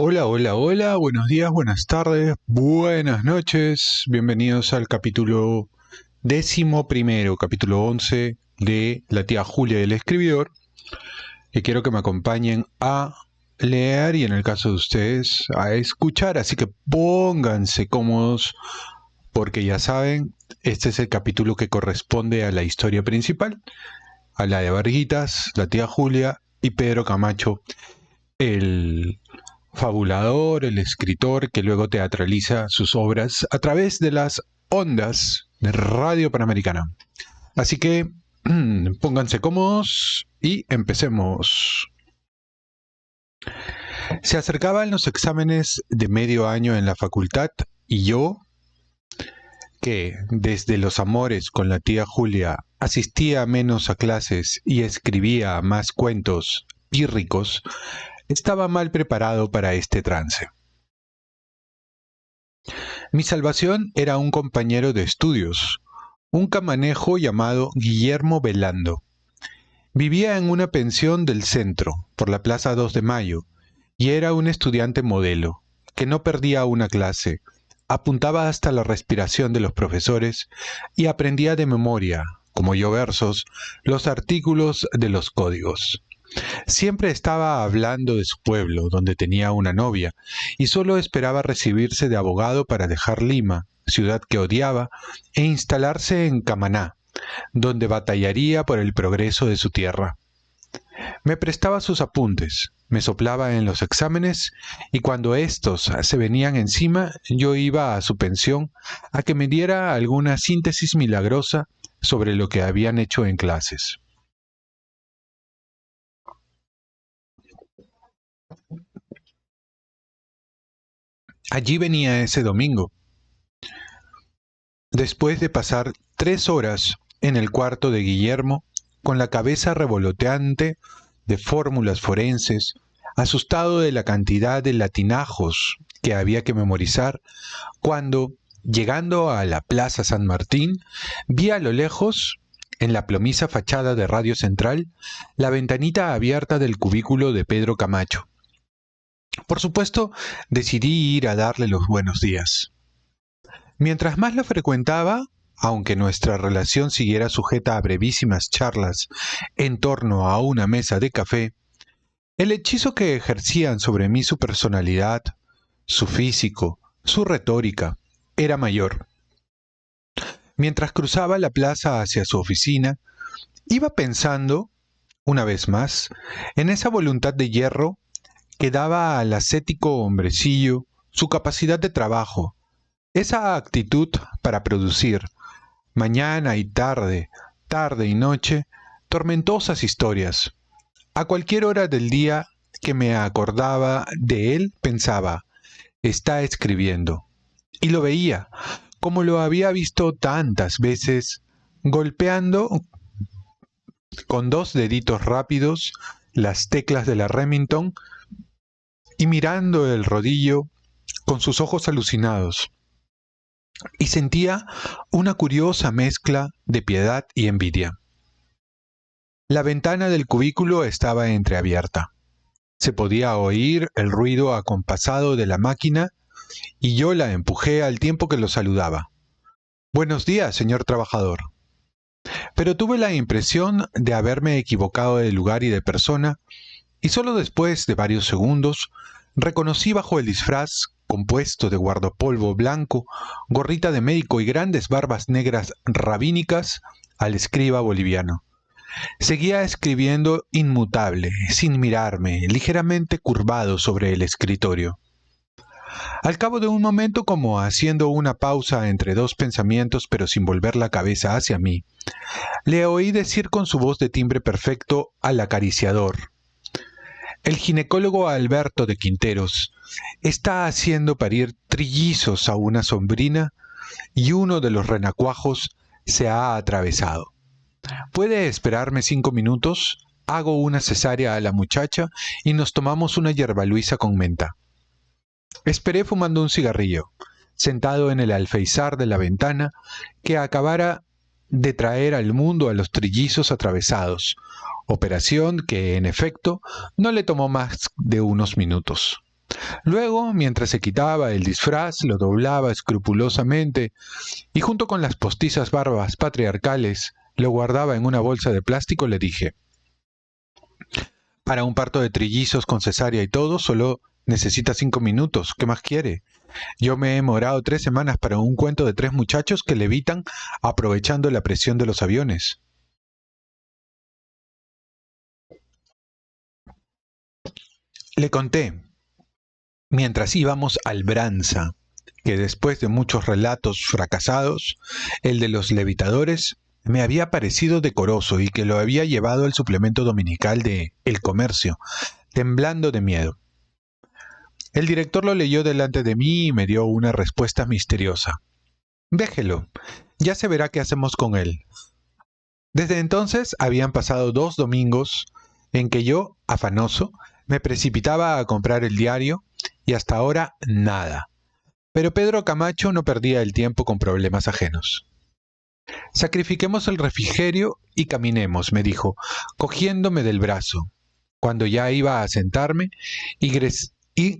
Hola, hola, hola, buenos días, buenas tardes, buenas noches, bienvenidos al capítulo 11º, capítulo 11 de La tía Julia del escribidor, que quiero que me acompañen a leer y en el caso de ustedes a escuchar, así que pónganse cómodos porque ya saben, este es el capítulo que corresponde a la historia principal, a la de Varguitas, la tía Julia y Pedro Camacho, el fabulador, el escritor que luego teatraliza sus obras a través de las ondas de Radio Panamericana. Así que pónganse cómodos y empecemos. Se acercaban los exámenes de medio año en la facultad y yo, que desde los amores con la tía Julia asistía menos a clases y escribía más cuentos pírricos, estaba mal preparado para este trance. Mi salvación era un compañero de estudios, un camanejo llamado Guillermo Velando. Vivía en una pensión del centro, por la Plaza 2 de Mayo, y era un estudiante modelo, que no perdía una clase, apuntaba hasta la respiración de los profesores y aprendía de memoria, como yo versos, los artículos de los códigos. Siempre estaba hablando de su pueblo, donde tenía una novia, y solo esperaba recibirse de abogado para dejar Lima, ciudad que odiaba, e instalarse en Camaná, donde batallaría por el progreso de su tierra. Me prestaba sus apuntes, me soplaba en los exámenes, y cuando éstos se venían encima, yo iba a su pensión a que me diera alguna síntesis milagrosa sobre lo que habían hecho en clases. Allí venía ese domingo, después de pasar 3 horas en el cuarto de Guillermo, con la cabeza revoloteante de fórmulas forenses, asustado de la cantidad de latinajos que había que memorizar, cuando, llegando a la Plaza San Martín, vi a lo lejos, en la plomiza fachada de Radio Central, la ventanita abierta del cubículo de Pedro Camacho. Por supuesto, decidí ir a darle los buenos días. Mientras más lo frecuentaba, aunque nuestra relación siguiera sujeta a brevísimas charlas en torno a una mesa de café, el hechizo que ejercían sobre mí su personalidad, su físico, su retórica, era mayor. Mientras cruzaba la plaza hacia su oficina, iba pensando, una vez más, en esa voluntad de hierro que daba al ascético hombrecillo su capacidad de trabajo, esa actitud para producir, mañana y tarde, tarde y noche, tormentosas historias. A cualquier hora del día que me acordaba de él, pensaba, está escribiendo. Y lo veía, como lo había visto tantas veces, golpeando con 2 deditos rápidos las teclas de la Remington y mirando el rodillo con sus ojos alucinados. Y sentía una curiosa mezcla de piedad y envidia. La ventana del cubículo estaba entreabierta. Se podía oír el ruido acompasado de la máquina y yo la empujé al tiempo que lo saludaba. Buenos días, señor trabajador. Pero tuve la impresión de haberme equivocado de lugar y de persona, y solo después de varios segundos reconocí bajo el disfraz compuesto de guardapolvo blanco, gorrita de médico y grandes barbas negras rabínicas al escriba boliviano. Seguía escribiendo inmutable, sin mirarme, ligeramente curvado sobre el escritorio. Al cabo de un momento, como haciendo una pausa entre dos pensamientos pero sin volver la cabeza hacia mí, le oí decir con su voz de timbre perfecto al acariciador: el ginecólogo Alberto de Quinteros está haciendo parir trillizos a una sombrina y uno de los renacuajos se ha atravesado. ¿Puede esperarme 5 minutos? Hago una cesárea a la muchacha y nos tomamos una hierbaluisa con menta. Esperé fumando un cigarrillo, sentado en el alféizar de la ventana que acabara de traer al mundo a los trillizos atravesados, operación que, en efecto, no le tomó más de unos minutos. Luego, mientras se quitaba el disfraz, lo doblaba escrupulosamente y junto con las postizas barbas patriarcales lo guardaba en una bolsa de plástico, le dije: para un parto de trillizos con cesárea y todo, solo necesita 5 minutos. ¿Qué más quiere? Yo me he demorado 3 semanas para un cuento de 3 muchachos que levitan aprovechando la presión de los aviones. Le conté, mientras íbamos al Branza, que después de muchos relatos fracasados, el de los levitadores me había parecido decoroso y que lo había llevado al suplemento dominical de El Comercio, temblando de miedo. El director lo leyó delante de mí y me dio una respuesta misteriosa. Déjelo, ya se verá qué hacemos con él. Desde entonces habían pasado 2 domingos en que yo, afanoso, me precipitaba a comprar el diario y hasta ahora nada. Pero Pedro Camacho no perdía el tiempo con problemas ajenos. Sacrifiquemos el refrigerio y caminemos, me dijo, cogiéndome del brazo, cuando ya iba a sentarme y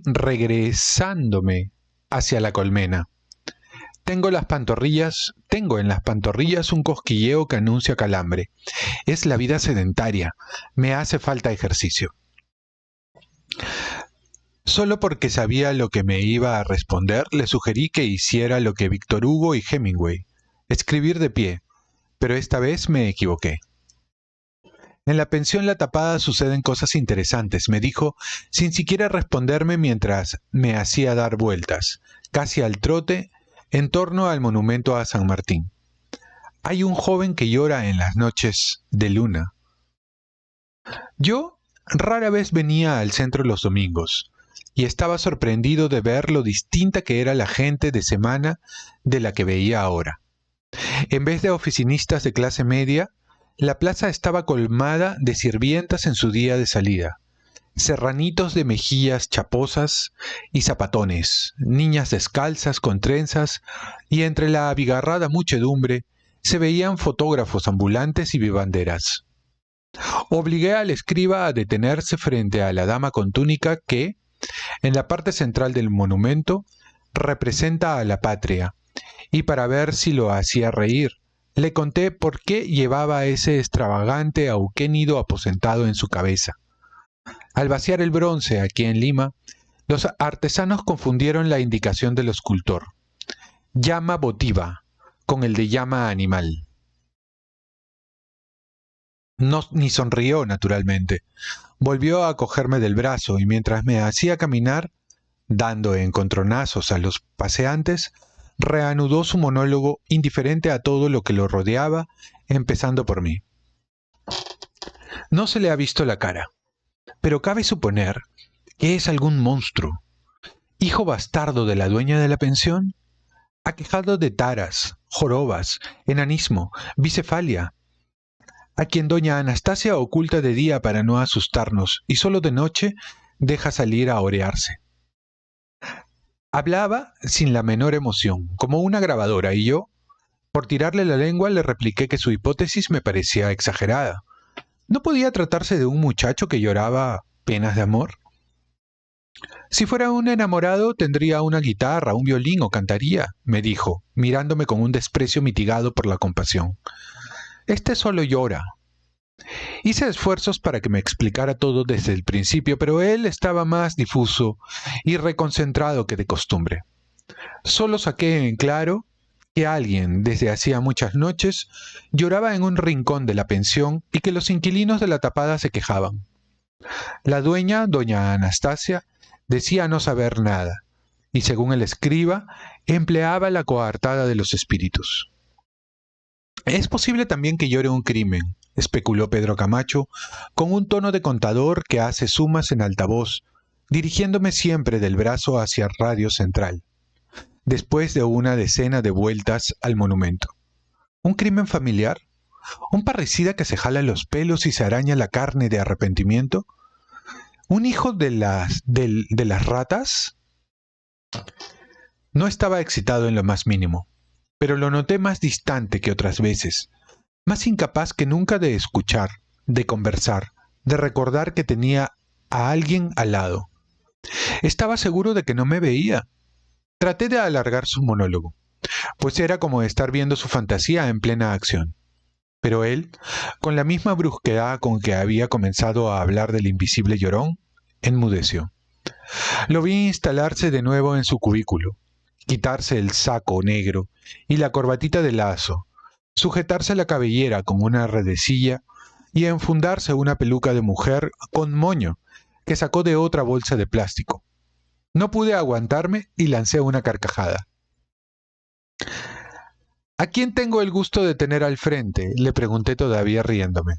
regresándome hacia la colmena. Tengo en las pantorrillas un cosquilleo que anuncia calambre. Es la vida sedentaria. Me hace falta ejercicio. Solo porque sabía lo que me iba a responder, le sugerí que hiciera lo que Víctor Hugo y Hemingway, escribir de pie, pero esta vez me equivoqué. En la pensión La Tapada suceden cosas interesantes, me dijo, sin siquiera responderme mientras me hacía dar vueltas, casi al trote, en torno al monumento a San Martín. Hay un joven que llora en las noches de luna. Yo rara vez venía al centro los domingos, y estaba sorprendido de ver lo distinta que era la gente de semana de la que veía ahora. En vez de oficinistas de clase media, la plaza estaba colmada de sirvientas en su día de salida, serranitos de mejillas chaposas y zapatones, niñas descalzas con trenzas, y entre la abigarrada muchedumbre se veían fotógrafos ambulantes y vivanderas. Obligué al escriba a detenerse frente a la dama con túnica que, en la parte central del monumento, representa a la patria, y para ver si lo hacía reír, le conté por qué llevaba ese extravagante auquénido aposentado en su cabeza. Al vaciar el bronce aquí en Lima, los artesanos confundieron la indicación del escultor, llama votiva, con el de llama animal. No, ni sonrió, naturalmente. Volvió a cogerme del brazo y mientras me hacía caminar, dando encontronazos a los paseantes, reanudó su monólogo indiferente a todo lo que lo rodeaba, empezando por mí. No se le ha visto la cara, pero cabe suponer que es algún monstruo, hijo bastardo de la dueña de la pensión, aquejado de taras, jorobas, enanismo, bicefalia, a quien doña Anastasia oculta de día para no asustarnos y solo de noche deja salir a orearse. Hablaba sin la menor emoción, como una grabadora, y yo, por tirarle la lengua, le repliqué que su hipótesis me parecía exagerada. ¿No podía tratarse de un muchacho que lloraba penas de amor? Si fuera un enamorado, tendría una guitarra, un violín o cantaría, me dijo, mirándome con un desprecio mitigado por la compasión. Este solo llora. Hice esfuerzos para que me explicara todo desde el principio, pero él estaba más difuso y reconcentrado que de costumbre. Solo saqué en claro que alguien, desde hacía muchas noches, lloraba en un rincón de la pensión y que los inquilinos de La Tapada se quejaban. La dueña, doña Anastasia, decía no saber nada, y según el escriba, empleaba la coartada de los espíritus. Es posible también que llore un crimen, especuló Pedro Camacho, con un tono de contador que hace sumas en altavoz, dirigiéndome siempre del brazo hacia Radio Central, después de una decena de vueltas al monumento. ¿Un crimen familiar? ¿Un parricida que se jala los pelos y se araña la carne de arrepentimiento? ¿Un hijo de las ratas? No estaba excitado en lo más mínimo, pero lo noté más distante que otras veces, más incapaz que nunca de escuchar, de conversar, de recordar que tenía a alguien al lado. Estaba seguro de que no me veía. Traté de alargar su monólogo, pues era como estar viendo su fantasía en plena acción. Pero él, con la misma brusquedad con que había comenzado a hablar del invisible llorón, enmudeció. Lo vi instalarse de nuevo en su cubículo, quitarse el saco negro y la corbatita de lazo, sujetarse la cabellera con una redecilla y enfundarse una peluca de mujer con moño que sacó de otra bolsa de plástico. No pude aguantarme y lancé una carcajada. ¿A quién tengo el gusto de tener al frente?, le pregunté todavía riéndome.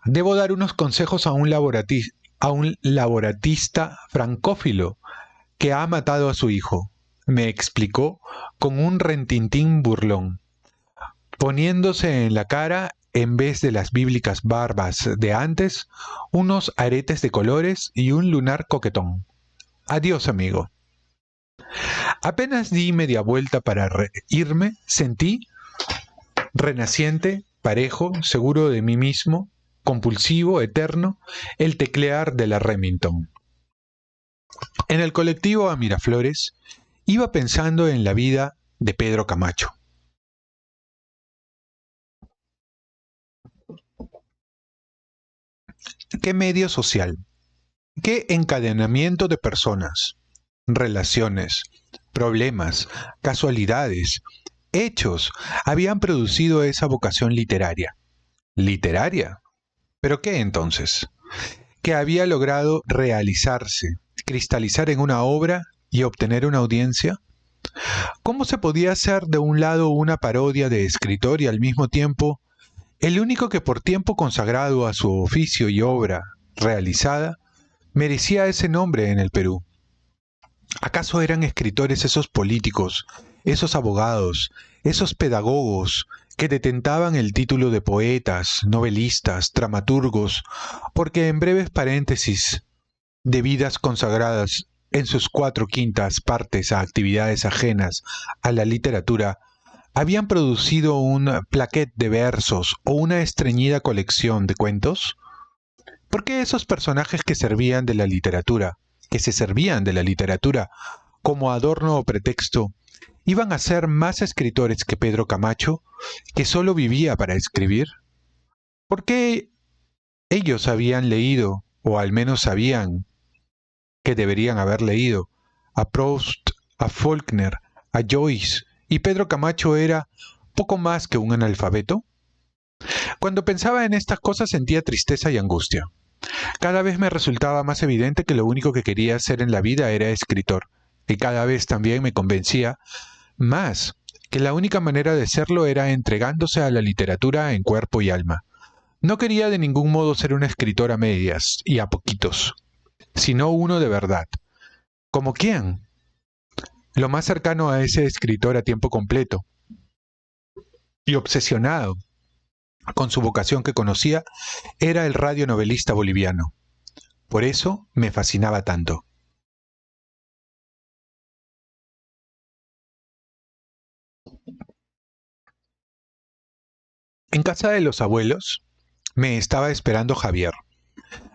Debo dar unos consejos a un laboratista francófilo que ha matado a su hijo, me explicó con un rentintín burlón, poniéndose en la cara, en vez de las bíblicas barbas de antes, unos aretes de colores y un lunar coquetón. Adiós, amigo. Apenas di media vuelta para irme, sentí, renaciente, parejo, seguro de mí mismo, compulsivo, eterno, el teclear de la Remington. En el colectivo a Miraflores, iba pensando en la vida de Pedro Camacho. ¿Qué medio social? ¿Qué encadenamiento de personas, relaciones, problemas, casualidades, hechos habían producido esa vocación literaria? ¿Literaria? ¿Pero qué entonces? Que había logrado realizarse, cristalizar en una obra y obtener una audiencia. ¿Cómo se podía hacer de un lado una parodia de escritor y al mismo tiempo el único que por tiempo consagrado a su oficio y obra realizada merecía ese nombre en el Perú? ¿Acaso eran escritores esos políticos, esos abogados, esos pedagogos que detentaban el título de poetas, novelistas, dramaturgos, porque en breves paréntesis de vidas consagradas en sus 4/5 partes a actividades ajenas a la literatura, habían producido un plaquet de versos o una estreñida colección de cuentos? ¿Por qué esos personajes que se servían de la literatura como adorno o pretexto, iban a ser más escritores que Pedro Camacho, que solo vivía para escribir? ¿Por qué ellos habían leído, o al menos sabían que deberían haber leído, a Proust, a Faulkner, a Joyce, y Pedro Camacho era poco más que un analfabeto? Cuando pensaba en estas cosas sentía tristeza y angustia. Cada vez me resultaba más evidente que lo único que quería hacer en la vida era escritor, y cada vez también me convencía más que la única manera de serlo era entregándose a la literatura en cuerpo y alma. No quería de ningún modo ser un escritor a medias y a poquitos, sino uno de verdad. ¿Como quién? Lo más cercano a ese escritor a tiempo completo y obsesionado con su vocación que conocía era el radionovelista boliviano. Por eso me fascinaba tanto. En casa de los abuelos me estaba esperando Javier,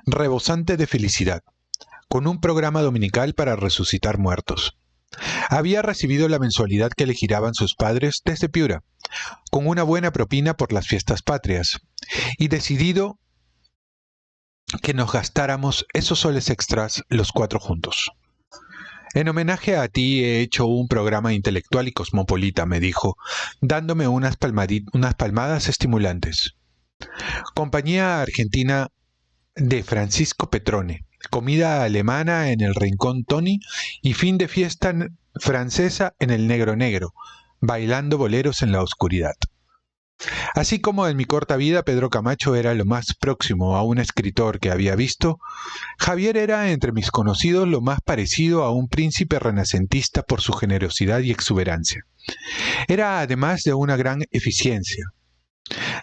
rebosante de felicidad, con un programa dominical para resucitar muertos. Había recibido la mensualidad que le giraban sus padres desde Piura, con una buena propina por las fiestas patrias, y decidido que nos gastáramos esos soles extras los 4 juntos. En homenaje a ti he hecho un programa intelectual y cosmopolita, me dijo, dándome unas palmadas estimulantes. Compañía Argentina de Francisco Petrone, comida alemana en el Rincón Tony y fin de fiesta francesa en el Negro Negro, bailando boleros en la oscuridad. Así como en mi corta vida Pedro Camacho era lo más próximo a un escritor que había visto, Javier era entre mis conocidos lo más parecido a un príncipe renacentista por su generosidad y exuberancia. Era además de una gran eficiencia.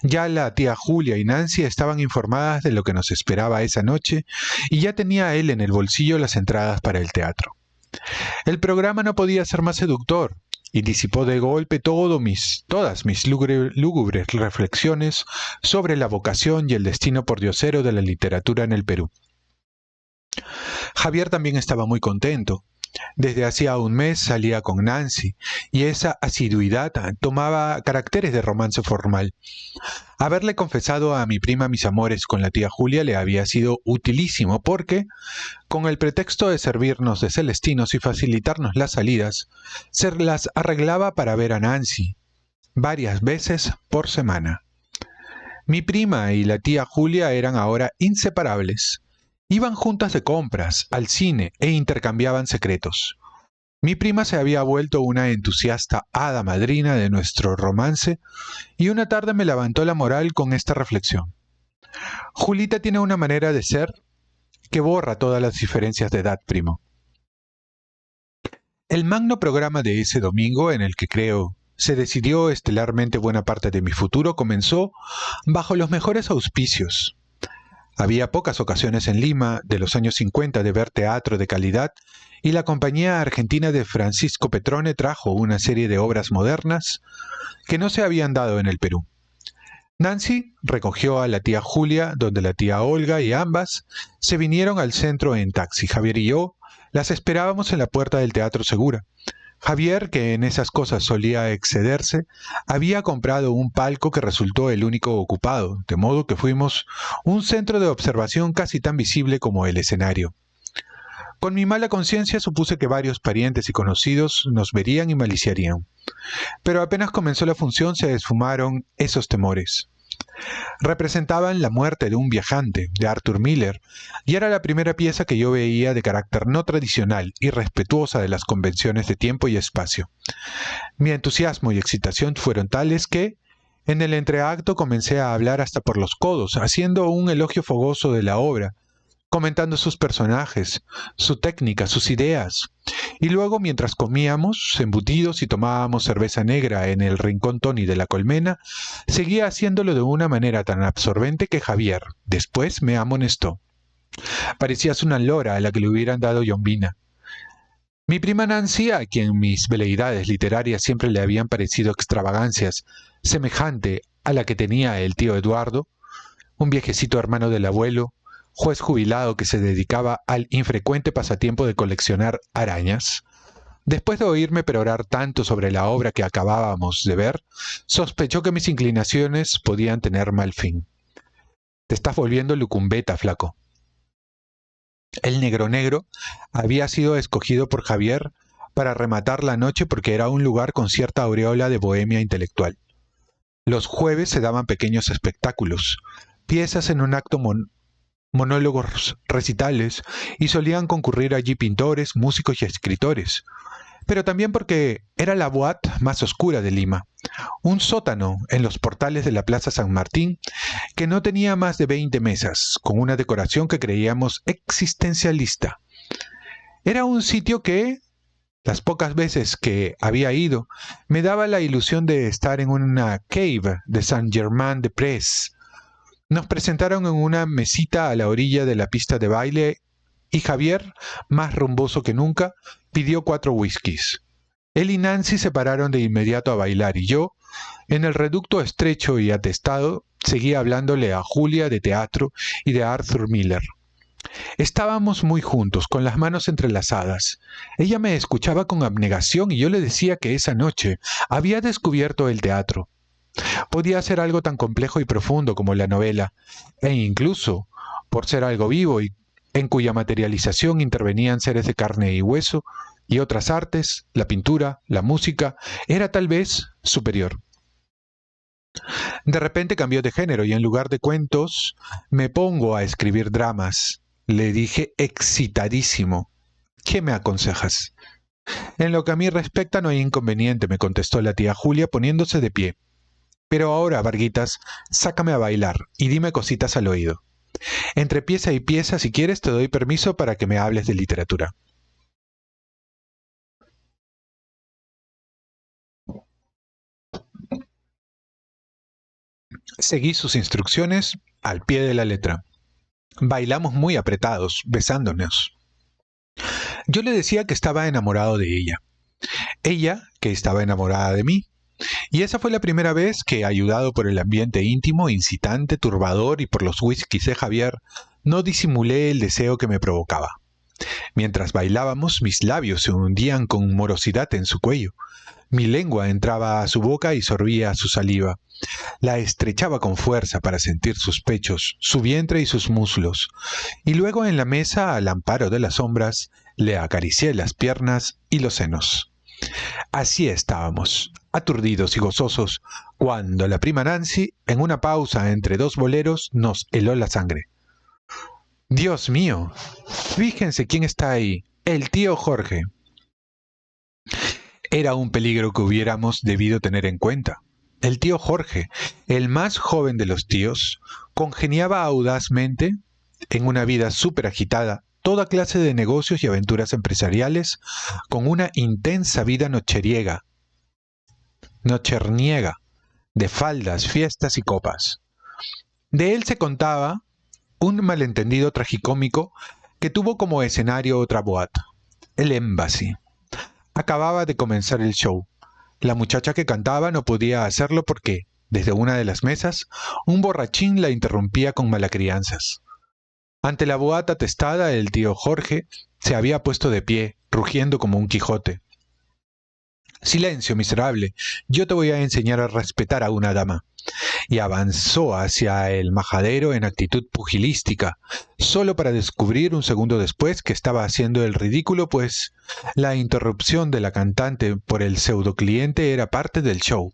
Ya la tía Julia y Nancy estaban informadas de lo que nos esperaba esa noche y ya tenía él en el bolsillo las entradas para el teatro. El programa no podía ser más seductor y disipó de golpe todas mis lúgubres reflexiones sobre la vocación y el destino pordiosero de la literatura en el Perú. Javier también estaba muy contento. Desde hacía un mes salía con Nancy, y esa asiduidad tomaba caracteres de romance formal. Haberle confesado a mi prima mis amores con la tía Julia le había sido utilísimo porque, con el pretexto de servirnos de celestinos y facilitarnos las salidas, se las arreglaba para ver a Nancy varias veces por semana. Mi prima y la tía Julia eran ahora inseparables. Iban juntas de compras, al cine e intercambiaban secretos. Mi prima se había vuelto una entusiasta hada madrina de nuestro romance y una tarde me levantó la moral con esta reflexión. Julita tiene una manera de ser que borra todas las diferencias de edad, primo. El magno programa de ese domingo, en el que creo se decidió estelarmente buena parte de mi futuro, comenzó bajo los mejores auspicios. Había pocas ocasiones en Lima, de los años 50, de ver teatro de calidad, y la compañía argentina de Francisco Petrone trajo una serie de obras modernas que no se habían dado en el Perú. Nancy recogió a la tía Julia, donde la tía Olga, y ambas se vinieron al centro en taxi. Javier y yo las esperábamos en la puerta del Teatro Segura. Javier, que en esas cosas solía excederse, había comprado un palco que resultó el único ocupado, de modo que fuimos un centro de observación casi tan visible como el escenario. Con mi mala conciencia supuse que varios parientes y conocidos nos verían y maliciarían. Pero apenas comenzó la función se esfumaron esos temores. Representaban La muerte de un viajante, de Arthur Miller, y era la primera pieza que yo veía de carácter no tradicional y respetuosa de las convenciones de tiempo y espacio. Mi entusiasmo y excitación fueron tales que, en el entreacto comencé a hablar hasta por los codos, haciendo un elogio fogoso de la obra, comentando sus personajes, su técnica, sus ideas. Y luego, mientras comíamos embutidos y tomábamos cerveza negra en el rincón Tony de la Colmena, seguía haciéndolo de una manera tan absorbente que Javier, después, me amonestó. Parecías una lora a la que le hubieran dado yombina. Mi prima Nancy, a quien mis veleidades literarias siempre le habían parecido extravagancias, semejante a la que tenía el tío Eduardo, un viejecito hermano del abuelo, juez jubilado que se dedicaba al infrecuente pasatiempo de coleccionar arañas, después de oírme perorar tanto sobre la obra que acabábamos de ver, sospechó que mis inclinaciones podían tener mal fin. Te estás volviendo lucumbeta, flaco. El negro negro había sido escogido por Javier para rematar la noche porque era un lugar con cierta aureola de bohemia intelectual. Los jueves se daban pequeños espectáculos, piezas en un acto monólogos recitales, y solían concurrir allí pintores, músicos y escritores, pero también porque era la boate más oscura de Lima, un sótano en los portales de la Plaza San Martín que no tenía más de 20 mesas, con una decoración que creíamos existencialista. Era un sitio que, las pocas veces que había ido, me daba la ilusión de estar en una cave de Saint-Germain-des-Prés. Nos presentaron en una mesita a la orilla de la pista de baile y Javier, más rumboso que nunca, pidió 4 whiskies. Él y Nancy se pararon de inmediato a bailar y yo, en el reducto estrecho y atestado, seguía hablándole a Julia de teatro y de Arthur Miller. Estábamos muy juntos, con las manos entrelazadas. Ella me escuchaba con abnegación y yo le decía que esa noche había descubierto el teatro. Podía ser algo tan complejo y profundo como la novela, e incluso, por ser algo vivo y en cuya materialización intervenían seres de carne y hueso, y otras artes, la pintura, la música, era tal vez superior. De repente cambió de género y en lugar de cuentos me pongo a escribir dramas. Le dije excitadísimo. ¿Qué me aconsejas? En lo que a mí respecta no hay inconveniente, me contestó la tía Julia poniéndose de pie. Pero ahora, Varguitas, sácame a bailar y dime cositas al oído. Entre pieza y pieza, si quieres, te doy permiso para que me hables de literatura. Seguí sus instrucciones al pie de la letra. Bailamos muy apretados, besándonos. Yo le decía que estaba enamorado de ella. Ella, que estaba enamorada de mí. Y esa fue la primera vez que, ayudado por el ambiente íntimo, incitante, turbador y por los whiskies de Javier, no disimulé el deseo que me provocaba. Mientras bailábamos, mis labios se hundían con morosidad en su cuello. Mi lengua entraba a su boca y sorbía su saliva. La estrechaba con fuerza para sentir sus pechos, su vientre y sus muslos. Y luego en la mesa, al amparo de las sombras, le acaricié las piernas y los senos. Así estábamos, aturdidos y gozosos, cuando la prima Nancy, en una pausa entre dos boleros, nos heló la sangre. ¡Dios mío! Fíjense quién está ahí. El tío Jorge. Era un peligro que hubiéramos debido tener en cuenta. El tío Jorge, el más joven de los tíos, congeniaba audazmente, en una vida súper agitada, toda clase de negocios y aventuras empresariales, con una intensa vida nocherniega, de faldas, fiestas y copas. De él se contaba un malentendido tragicómico que tuvo como escenario otra boate, el Embassy. Acababa de comenzar el show. La muchacha que cantaba no podía hacerlo porque, desde una de las mesas, un borrachín la interrumpía con malacrianzas. Ante la boata atestada, el tío Jorge se había puesto de pie, rugiendo como un Quijote. «Silencio, miserable, yo te voy a enseñar a respetar a una dama». Y avanzó hacia el majadero en actitud pugilística, solo para descubrir un segundo después que estaba haciendo el ridículo, pues la interrupción de la cantante por el pseudocliente era parte del show.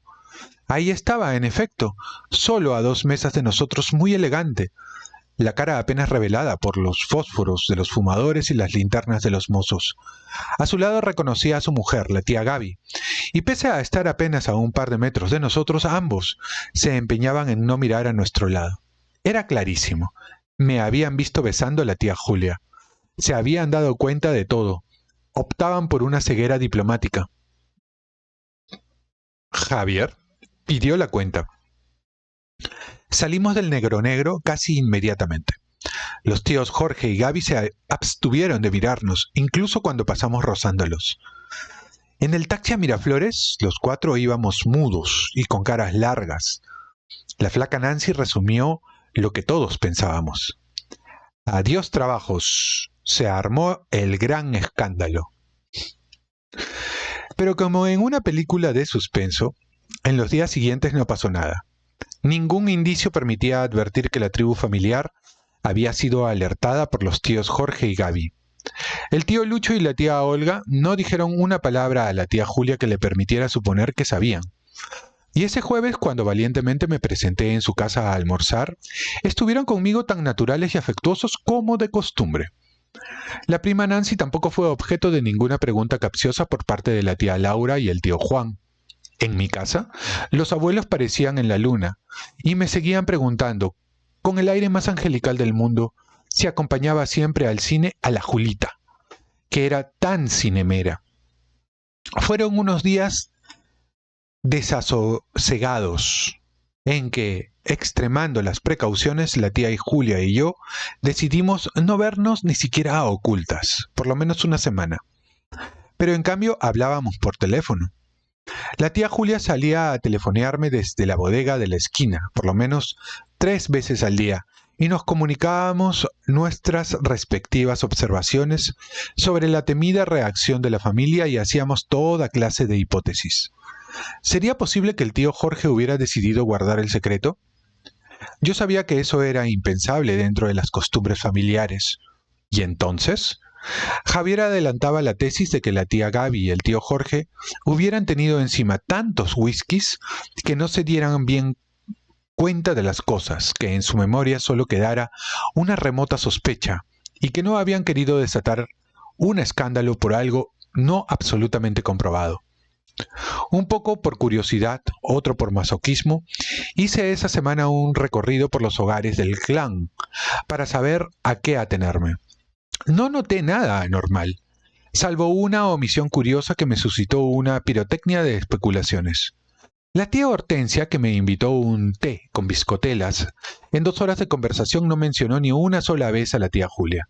Ahí estaba, en efecto, solo a 2 mesas de nosotros, muy elegante, la cara apenas revelada por los fósforos de los fumadores y las linternas de los mozos. A su lado reconocía a su mujer, la tía Gaby, y pese a estar apenas a un par de metros de nosotros, ambos se empeñaban en no mirar a nuestro lado. Era clarísimo. Me habían visto besando a la tía Julia. Se habían dado cuenta de todo. Optaban por una ceguera diplomática. Javier pidió la cuenta. Salimos del negro casi inmediatamente. Los tíos Jorge y Gaby se abstuvieron de mirarnos, incluso cuando pasamos rozándolos. En el taxi a Miraflores, los 4 íbamos mudos y con caras largas. La flaca Nancy resumió lo que todos pensábamos. Adiós trabajos. Se armó el gran escándalo. Pero como en una película de suspenso, en los días siguientes no pasó nada. Ningún indicio permitía advertir que la tribu familiar había sido alertada por los tíos Jorge y Gaby. El tío Lucho y la tía Olga no dijeron una palabra a la tía Julia que le permitiera suponer que sabían. Y ese jueves, cuando valientemente me presenté en su casa a almorzar, estuvieron conmigo tan naturales y afectuosos como de costumbre. La prima Nancy tampoco fue objeto de ninguna pregunta capciosa por parte de la tía Laura y el tío Juan. En mi casa, los abuelos parecían en la luna y me seguían preguntando, con el aire más angelical del mundo, si acompañaba siempre al cine a la Julita, que era tan cinemera. Fueron unos días desasosegados en que, extremando las precauciones, la tía Julia y yo decidimos no vernos ni siquiera a ocultas, por lo menos una semana. Pero en cambio hablábamos por teléfono. La tía Julia salía a telefonearme desde la bodega de la esquina, por lo menos 3 veces al día, y nos comunicábamos nuestras respectivas observaciones sobre la temida reacción de la familia y hacíamos toda clase de hipótesis. ¿Sería posible que el tío Jorge hubiera decidido guardar el secreto? Yo sabía que eso era impensable dentro de las costumbres familiares. ¿Y entonces? Javier adelantaba la tesis de que la tía Gaby y el tío Jorge hubieran tenido encima tantos whiskies que no se dieran bien cuenta de las cosas, que en su memoria solo quedara una remota sospecha y que no habían querido desatar un escándalo por algo no absolutamente comprobado. Un poco por curiosidad, otro por masoquismo, hice esa semana un recorrido por los hogares del clan para saber a qué atenerme. No noté nada anormal, salvo una omisión curiosa que me suscitó una pirotecnia de especulaciones. La tía Hortensia, que me invitó un té con biscotelas, en 2 horas de conversación no mencionó ni una sola vez a la tía Julia.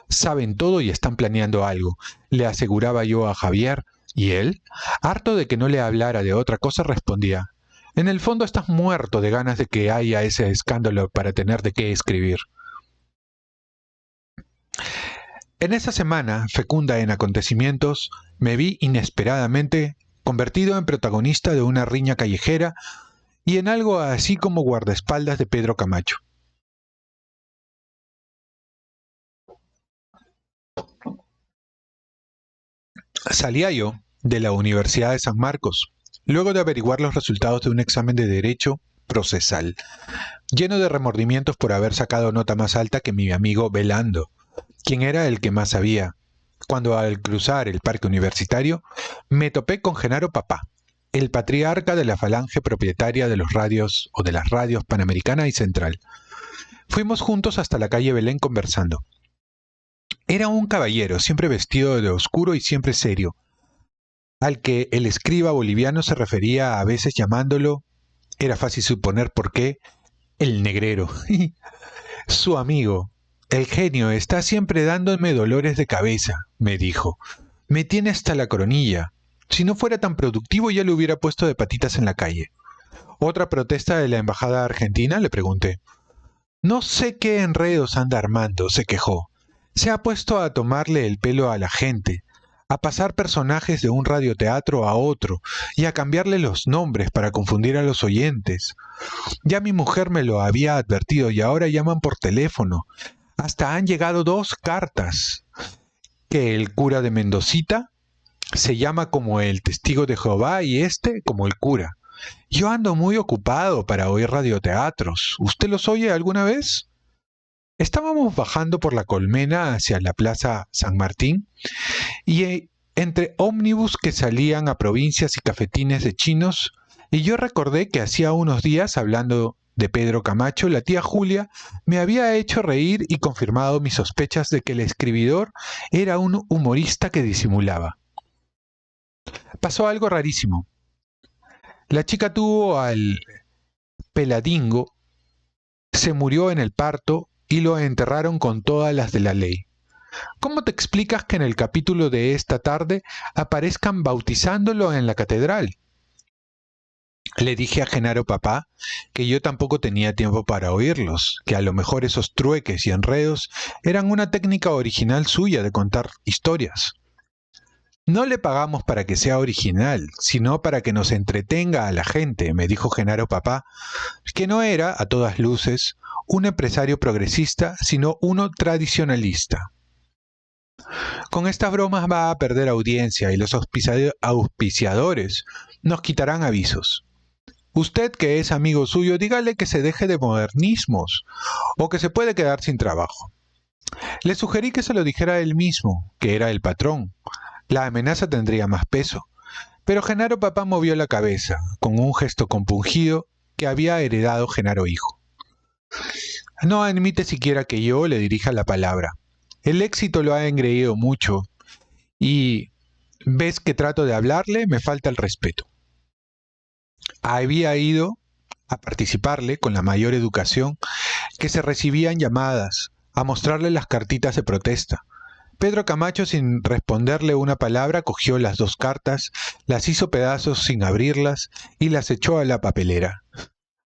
Saben todo y están planeando algo, le aseguraba yo a Javier, y él, harto de que no le hablara de otra cosa, respondía, en el fondo estás muerto de ganas de que haya ese escándalo para tener de qué escribir. En esa semana, fecunda en acontecimientos, me vi inesperadamente convertido en protagonista de una riña callejera y en algo así como guardaespaldas de Pedro Camacho. Salía yo de la Universidad de San Marcos, luego de averiguar los resultados de un examen de Derecho procesal, lleno de remordimientos por haber sacado nota más alta que mi amigo Belando, quien era el que más sabía, cuando al cruzar el parque universitario me topé con Genaro Papá, el patriarca de la falange propietaria de los radios o de las radios Panamericana y Central. Fuimos juntos hasta la calle Belén conversando. Era un caballero, siempre vestido de oscuro y siempre serio, al que el escriba boliviano se refería a veces llamándolo, era fácil suponer por qué, el negrero. Su amigo, el genio, está siempre dándome dolores de cabeza, me dijo. Me tiene hasta la coronilla. Si no fuera tan productivo ya lo hubiera puesto de patitas en la calle. ¿Otra protesta de la embajada argentina?, le pregunté. No sé qué enredos anda armando, se quejó. Se ha puesto a tomarle el pelo a la gente, a pasar personajes de un radioteatro a otro y a cambiarle los nombres para confundir a los oyentes. Ya mi mujer me lo había advertido y ahora llaman por teléfono. Hasta han llegado 2 cartas. Que el cura de Mendocita se llama como el testigo de Jehová y este como el cura. Yo ando muy ocupado para oír radioteatros. ¿Usted los oye alguna vez? Estábamos bajando por la Colmena hacia la Plaza San Martín y entre ómnibus que salían a provincias y cafetines de chinos, y yo recordé que hacía unos días, hablando de Pedro Camacho, la tía Julia me había hecho reír y confirmado mis sospechas de que el escribidor era un humorista que disimulaba. Pasó algo rarísimo. La chica tuvo al peladingo, se murió en el parto y lo enterraron con todas las de la ley. ¿Cómo te explicas que en el capítulo de esta tarde aparezcan bautizándolo en la catedral? Le dije a Genaro Papá que yo tampoco tenía tiempo para oírlos, que a lo mejor esos trueques y enredos eran una técnica original suya de contar historias. No le pagamos para que sea original, sino para que nos entretenga a la gente, me dijo Genaro Papá, que no era, a todas luces, un empresario progresista, sino uno tradicionalista. Con estas bromas va a perder audiencia y los auspiciadores nos quitarán avisos. Usted, que es amigo suyo, dígale que se deje de modernismos o que se puede quedar sin trabajo. Le sugerí que se lo dijera él mismo, que era el patrón. La amenaza tendría más peso. Pero Genaro Papá movió la cabeza, con un gesto compungido que había heredado Genaro hijo. No admite siquiera que yo le dirija la palabra. El éxito lo ha engreído mucho y ves que trato de hablarle, me falta el respeto. Había ido a participarle con la mayor educación, que se recibían llamadas, a mostrarle las cartitas de protesta. Pedro Camacho, sin responderle una palabra, cogió las 2 cartas, las hizo pedazos sin abrirlas y las echó a la papelera.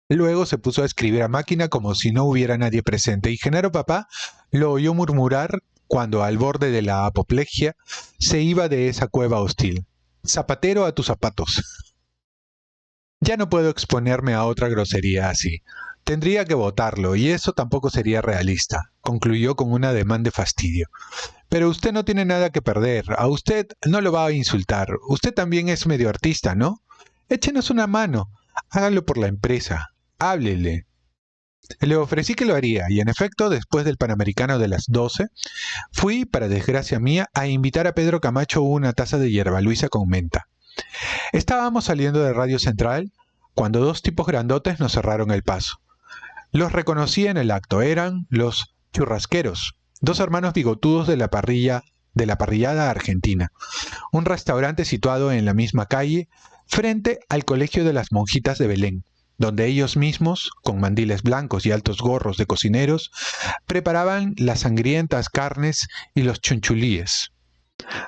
Luego se puso a escribir a máquina como si no hubiera nadie presente, y Genaro Papá lo oyó murmurar cuando, al borde de la apoplejía, se iba de esa cueva hostil. Zapatero a tus zapatos. Ya no puedo exponerme a otra grosería así. Tendría que votarlo, y eso tampoco sería realista, concluyó con un ademán de fastidio. Pero usted no tiene nada que perder, a usted no lo va a insultar, usted también es medio artista, ¿no? Échenos una mano, hágalo por la empresa, háblele. Le ofrecí que lo haría, y en efecto, después del Panamericano de las 12, fui, para desgracia mía, a invitar a Pedro Camacho una taza de hierbaluisa con menta. Estábamos saliendo de Radio Central cuando 2 tipos grandotes nos cerraron el paso. Los reconocí en el acto, eran los churrasqueros, 2 hermanos bigotudos de la parrillada argentina, un restaurante situado en la misma calle, frente al Colegio de las Monjitas de Belén, donde ellos mismos, con mandiles blancos y altos gorros de cocineros, preparaban las sangrientas carnes y los chunchulíes.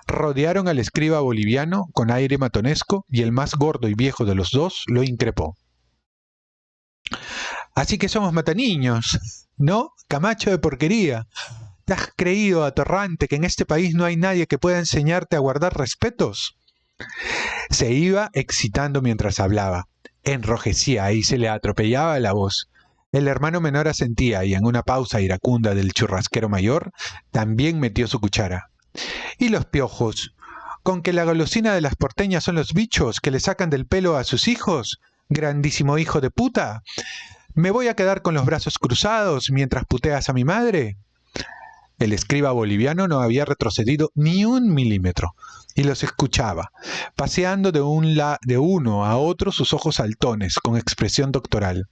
Rodearon al escriba boliviano con aire matonesco y el más gordo y viejo de los 2 lo increpó. Así que somos mataniños, ¿no? Camacho de porquería. ¿Te has creído, atorrante, que en este país no hay nadie que pueda enseñarte a guardar respetos? Se iba excitando mientras hablaba. Enrojecía y se le atropellaba la voz. El hermano menor asentía y en una pausa iracunda del churrasquero mayor también metió su cuchara. ¿Y los piojos? ¿Con que la golosina de las porteñas son los bichos que le sacan del pelo a sus hijos? Grandísimo hijo de puta. ¿Me voy a quedar con los brazos cruzados mientras puteas a mi madre? El escriba boliviano no había retrocedido ni un milímetro y los escuchaba, paseando de uno a otro sus ojos saltones con expresión doctoral.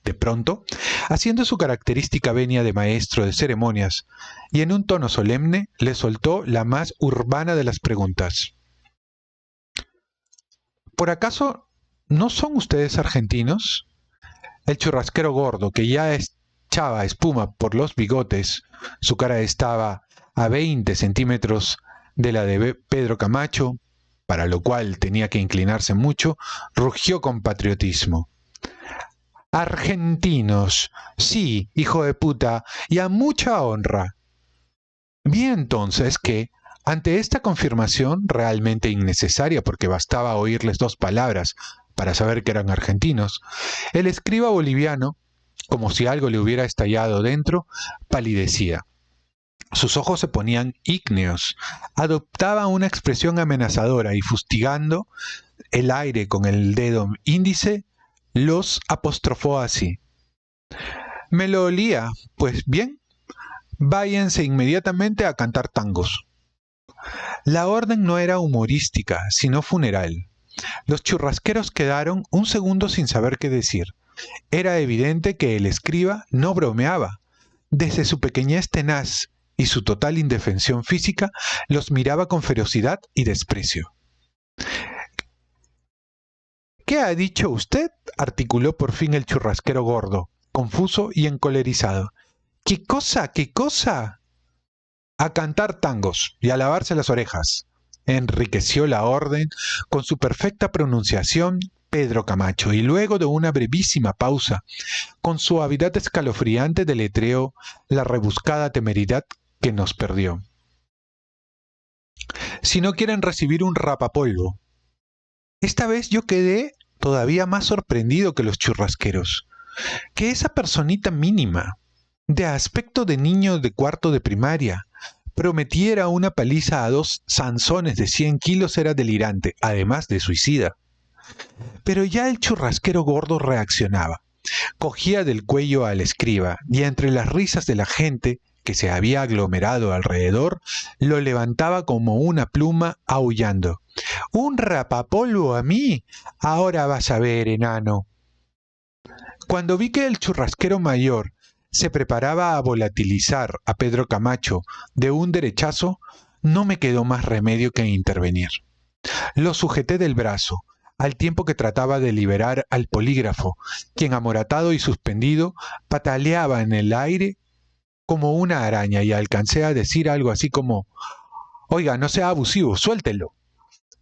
De pronto, haciendo su característica venia de maestro de ceremonias, y en un tono solemne le soltó la más urbana de las preguntas. ¿Por acaso no son ustedes argentinos? El churrasquero gordo, que ya echaba espuma por los bigotes, su cara estaba a 20 centímetros de la de Pedro Camacho, para lo cual tenía que inclinarse mucho, rugió con patriotismo. Argentinos, sí, hijo de puta, y a mucha honra. Vi entonces que, ante esta confirmación realmente innecesaria porque bastaba oírles 2 palabras para saber que eran argentinos, el escriba boliviano, como si algo le hubiera estallado dentro, palidecía. Sus ojos se ponían ígneos, adoptaba una expresión amenazadora y fustigando el aire con el dedo índice, los apostrofó así. Me lo olía, pues bien, váyanse inmediatamente a cantar tangos. La orden no era humorística, sino funeral. Los churrasqueros quedaron un segundo sin saber qué decir. Era evidente que el escriba no bromeaba. Desde su pequeñez tenaz y su total indefensión física, los miraba con ferocidad y desprecio. ¿Qué ha dicho usted? Articuló por fin el churrasquero gordo, confuso y encolerizado. ¿Qué cosa? ¿Qué cosa? A cantar tangos y a lavarse las orejas. Enriqueció la orden con su perfecta pronunciación Pedro Camacho y luego de una brevísima pausa, con suavidad escalofriante deletreó la rebuscada temeridad que nos perdió. Si no quieren recibir un rapapolvo. Esta vez yo quedé todavía más sorprendido que los churrasqueros. Que esa personita mínima, de aspecto de niño de cuarto de primaria, prometiera una paliza a 2 Sansones de 100 kilos era delirante, además de suicida. Pero ya el churrasquero gordo reaccionaba. Cogía del cuello al escriba y entre las risas de la gente que se había aglomerado alrededor, lo levantaba como una pluma aullando. ¡Un rapapolvo a mí! Ahora vas a ver, enano. Cuando vi que el churrasquero mayor se preparaba a volatilizar a Pedro Camacho de un derechazo, no me quedó más remedio que intervenir. Lo sujeté del brazo, al tiempo que trataba de liberar al polígrafo, quien amoratado y suspendido pataleaba en el aire como una araña y alcancé a decir algo así como «Oiga, no sea abusivo, suéltelo».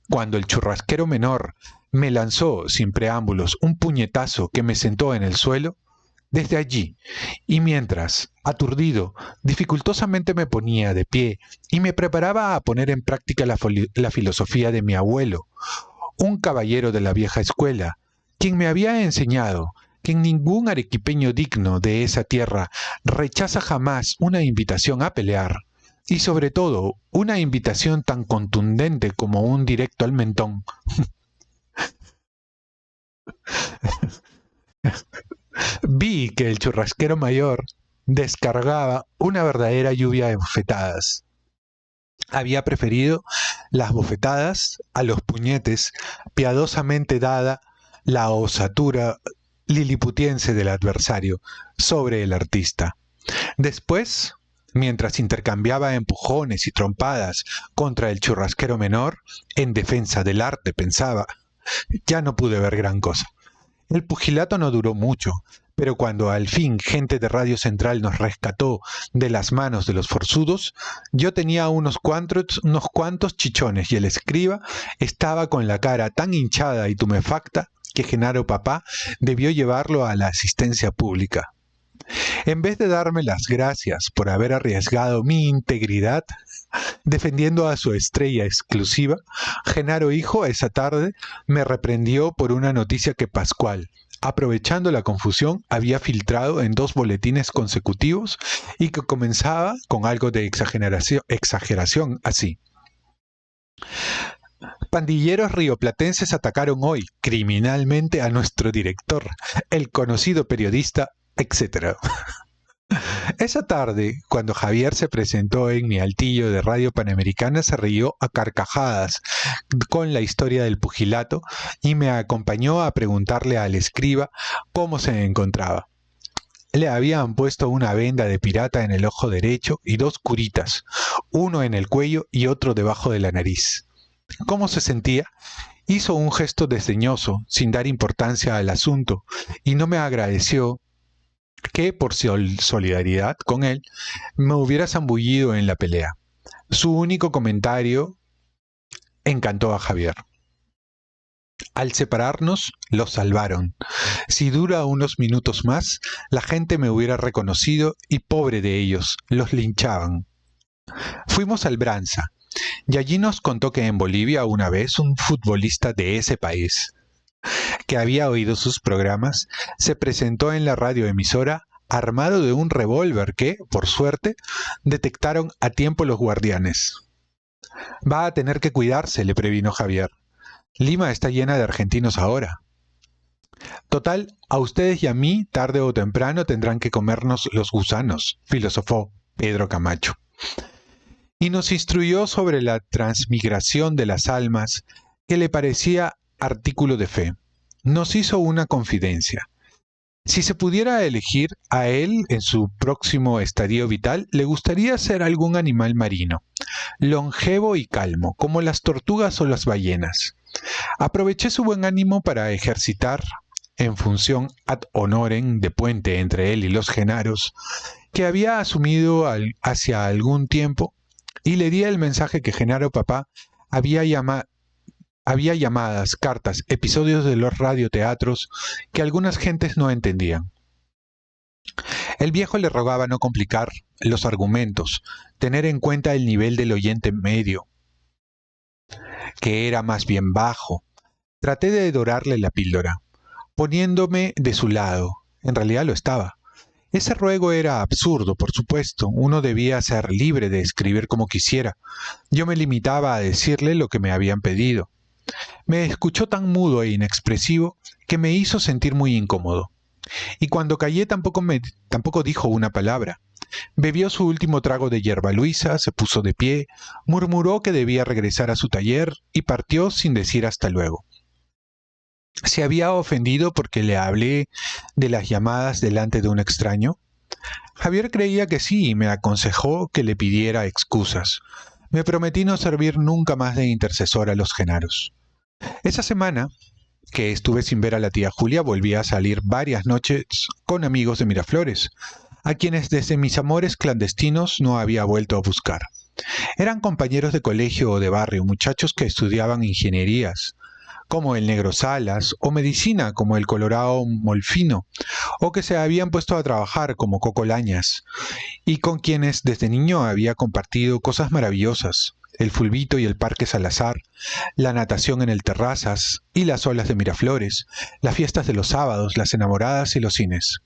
Cuando el churrasquero menor me lanzó, sin preámbulos, un puñetazo que me sentó en el suelo, desde allí, y mientras, aturdido, dificultosamente me ponía de pie y me preparaba a poner en práctica la filosofía de mi abuelo, un caballero de la vieja escuela, quien me había enseñado que ningún arequipeño digno de esa tierra rechaza jamás una invitación a pelear, y sobre todo una invitación tan contundente como un directo al mentón. Vi que el churrasquero mayor descargaba una verdadera lluvia de bofetadas. Había preferido las bofetadas a los puñetes, piadosamente dada la osatura liliputiense del adversario sobre el artista. Después, mientras intercambiaba empujones y trompadas contra el churrasquero menor, en defensa del arte pensaba, ya no pude ver gran cosa. El pugilato no duró mucho, pero cuando al fin gente de Radio Central nos rescató de las manos de los forzudos, yo tenía unos cuantos chichones y el escriba estaba con la cara tan hinchada y tumefacta que Genaro papá debió llevarlo a la asistencia pública. En vez de darme las gracias por haber arriesgado mi integridad defendiendo a su estrella exclusiva, Genaro hijo esa tarde me reprendió por una noticia que Pascual, aprovechando la confusión, había filtrado en 2 boletines consecutivos y que comenzaba con algo de exageración así. Pandilleros rioplatenses atacaron hoy criminalmente a nuestro director, el conocido periodista, etc. Esa tarde, cuando Javier se presentó en mi altillo de Radio Panamericana, se rió a carcajadas con la historia del pugilato y me acompañó a preguntarle al escriba cómo se encontraba. Le habían puesto una venda de pirata en el ojo derecho y 2 curitas, uno en el cuello y otro debajo de la nariz. ¿Cómo se sentía? Hizo un gesto desdeñoso, sin dar importancia al asunto, y no me agradeció que, por solidaridad con él, me hubiera zambullido en la pelea. Su único comentario encantó a Javier. Al separarnos, los salvaron. Si dura unos minutos más, la gente me hubiera reconocido y pobre de ellos, los linchaban. Fuimos al Branza, y allí nos contó que en Bolivia una vez un futbolista de ese país, que había oído sus programas, se presentó en la radioemisora armado de un revólver que, por suerte, detectaron a tiempo los guardianes. Va a tener que cuidarse, le previno Javier. Lima está llena de argentinos ahora. Total, a ustedes y a mí, tarde o temprano, tendrán que comernos los gusanos, filosofó Pedro Camacho. Y nos instruyó sobre la transmigración de las almas, que le parecía artículo de fe. Nos hizo una confidencia. Si se pudiera elegir a él en su próximo estadio vital, le gustaría ser algún animal marino, longevo y calmo, como las tortugas o las ballenas. Aproveché su buen ánimo para ejercitar, en función ad honorem de puente entre él y los Genaros, que había asumido hacia algún tiempo, y le di el mensaje que Genaro papá había llamadas, cartas, episodios de los radioteatros que algunas gentes no entendían. El viejo le rogaba no complicar los argumentos, tener en cuenta el nivel del oyente medio, que era más bien bajo. Traté de dorarle la píldora, poniéndome de su lado. En realidad lo estaba. Ese ruego era absurdo, por supuesto. Uno debía ser libre de escribir como quisiera. Yo me limitaba a decirle lo que me habían pedido. Me escuchó tan mudo e inexpresivo que me hizo sentir muy incómodo. Y cuando callé tampoco dijo una palabra. Bebió su último trago de yerba luisa, se puso de pie, murmuró que debía regresar a su taller y partió sin decir hasta luego. ¿Se había ofendido porque le hablé de las llamadas delante de un extraño? Javier creía que sí y me aconsejó que le pidiera excusas. Me prometí no servir nunca más de intercesor a los Genaros. Esa semana que estuve sin ver a la tía Julia, volví a salir varias noches con amigos de Miraflores, a quienes desde mis amores clandestinos no había vuelto a buscar. Eran compañeros de colegio o de barrio, muchachos que estudiaban ingenierías, como el Negro Salas, o medicina, como el Colorado Molfino, o que se habían puesto a trabajar, como Coco Lañas, y con quienes desde niño había compartido cosas maravillosas, el fulbito y el Parque Salazar, la natación en el Terrazas y las olas de Miraflores, las fiestas de los sábados, las enamoradas y los cines.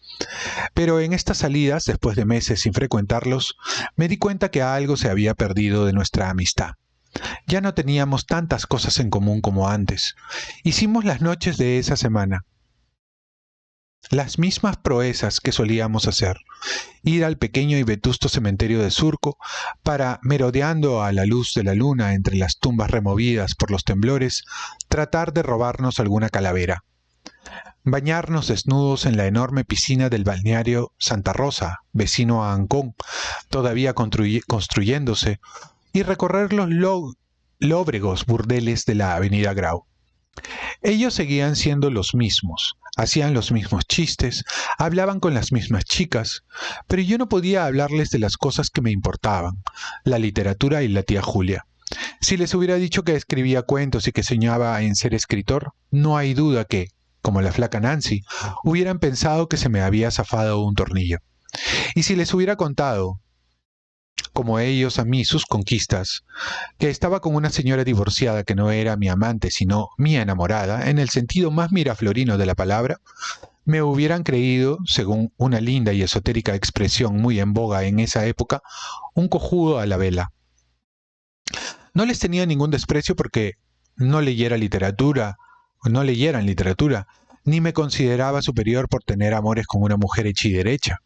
Pero en estas salidas, después de meses sin frecuentarlos, me di cuenta que algo se había perdido de nuestra amistad. Ya no teníamos tantas cosas en común como antes. Hicimos las noches de esa semana las mismas proezas que solíamos hacer. Ir al pequeño y vetusto cementerio de Surco para, merodeando a la luz de la luna entre las tumbas removidas por los temblores, tratar de robarnos alguna calavera. Bañarnos desnudos en la enorme piscina del balneario Santa Rosa, vecino a Ancón, todavía construyéndose, y recorrer los lóbregos burdeles de la avenida Grau. Ellos seguían siendo los mismos, hacían los mismos chistes, hablaban con las mismas chicas, pero yo no podía hablarles de las cosas que me importaban, la literatura y la tía Julia. Si les hubiera dicho que escribía cuentos y que soñaba en ser escritor, no hay duda que, como la flaca Nancy, hubieran pensado que se me había zafado un tornillo. Y si les hubiera contado, como ellos a mí, sus conquistas, que estaba con una señora divorciada que no era mi amante, sino mi enamorada, en el sentido más miraflorino de la palabra, me hubieran creído, según una linda y esotérica expresión muy en boga en esa época, un cojudo a la vela. No les tenía ningún desprecio porque no leyeran literatura, ni me consideraba superior por tener amores con una mujer hecha y derecha.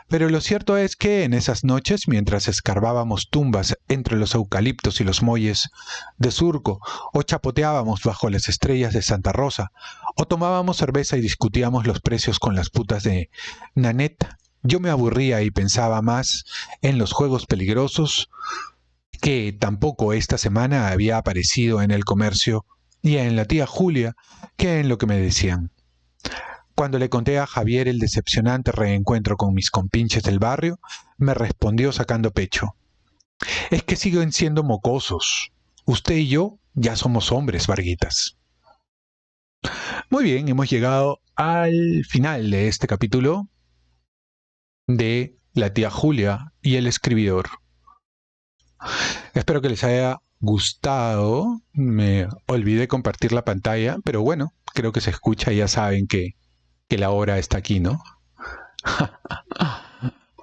Pero lo cierto es que en esas noches, mientras escarbábamos tumbas entre los eucaliptos y los muelles de Surco, o chapoteábamos bajo las estrellas de Santa Rosa, o tomábamos cerveza y discutíamos los precios con las putas de Nanette, yo me aburría y pensaba más en los juegos peligrosos, que tampoco esta semana había aparecido en el comercio, y en la tía Julia, que en lo que me decían. Cuando le conté a Javier el decepcionante reencuentro con mis compinches del barrio, me respondió sacando pecho. Es que siguen siendo mocosos. Usted y yo ya somos hombres, Varguitas. Muy bien, hemos llegado al final de este capítulo de La tía Julia y el escribidor. Espero que les haya gustado. Me olvidé compartir la pantalla, pero bueno, creo que se escucha y ya saben que la hora está aquí, ¿no?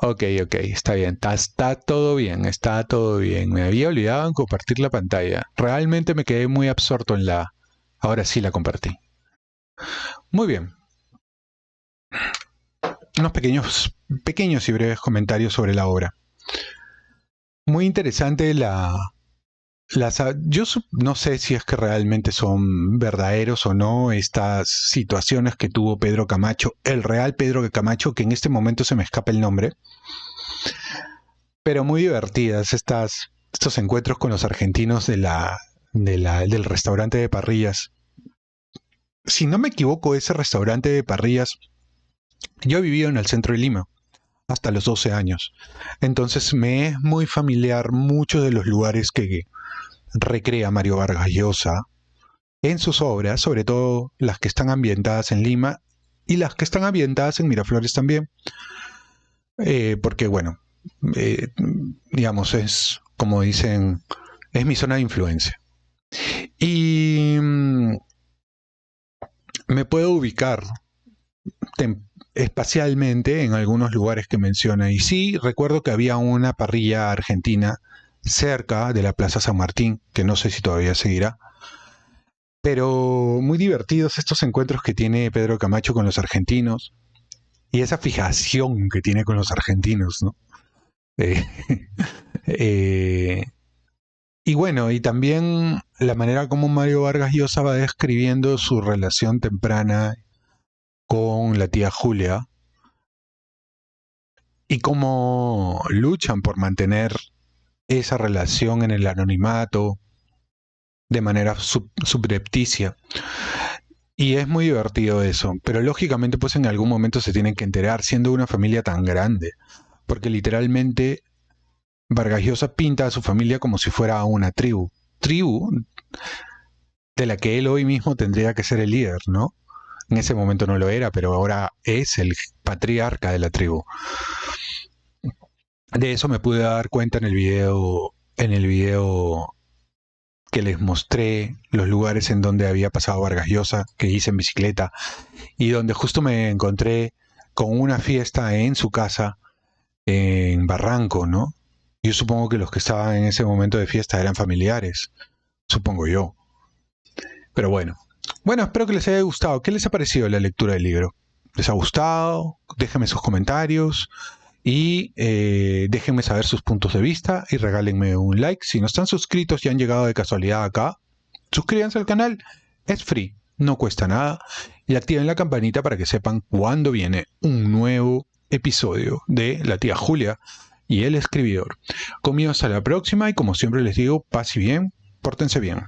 Ok, está bien, está todo bien, está todo bien. Me había olvidado en compartir la pantalla. Realmente me quedé muy absorto en la... Ahora sí la compartí. Muy bien. Unos pequeños y breves comentarios sobre la obra. Muy interesante yo no sé si es que realmente son verdaderos o no estas situaciones que tuvo Pedro Camacho, el real Pedro Camacho, que en este momento se me escapa el nombre, pero muy divertidas estos encuentros con los argentinos del restaurante de parrillas. Si no me equivoco, ese restaurante de parrillas, yo he vivido en el centro de Lima hasta los 12 años, entonces me es muy familiar muchos de los lugares que recrea Mario Vargas Llosa en sus obras, sobre todo las que están ambientadas en Lima y las que están ambientadas en Miraflores también, porque bueno, digamos, es como dicen, es mi zona de influencia. Y me puedo ubicar espacialmente en algunos lugares que menciona. Y sí, recuerdo que había una parrilla argentina cerca de la Plaza San Martín, que no sé si todavía seguirá. Pero muy divertidos estos encuentros que tiene Pedro Camacho con los argentinos y esa fijación que tiene con los argentinos, ¿no? Y bueno, y también la manera como Mario Vargas Llosa va describiendo su relación temprana con la tía Julia y cómo luchan por mantener esa relación en el anonimato de manera subrepticia. Y es muy divertido eso, pero lógicamente pues en algún momento se tienen que enterar siendo una familia tan grande, porque literalmente Vargas Llosa pinta a su familia como si fuera una tribu de la que él hoy mismo tendría que ser el líder, ¿no? En ese momento no lo era, pero ahora es el patriarca de la tribu. De eso me pude dar cuenta en el video que les mostré, los lugares en donde había pasado Vargas Llosa, que hice en bicicleta, y donde justo me encontré con una fiesta en su casa en Barranco, ¿no? Yo supongo que los que estaban en ese momento de fiesta eran familiares, supongo yo. Pero bueno, espero que les haya gustado. ¿Qué les ha parecido la lectura del libro? ¿Les ha gustado? Déjenme sus comentarios y déjenme saber sus puntos de vista y regálenme un like. Si no están suscritos y han llegado de casualidad acá, suscríbanse al canal, es free, no cuesta nada, y activen la campanita para que sepan cuándo viene un nuevo episodio de La tía Julia y el escribidor. Conmigo hasta la próxima y como siempre les digo, paz y bien, pórtense bien.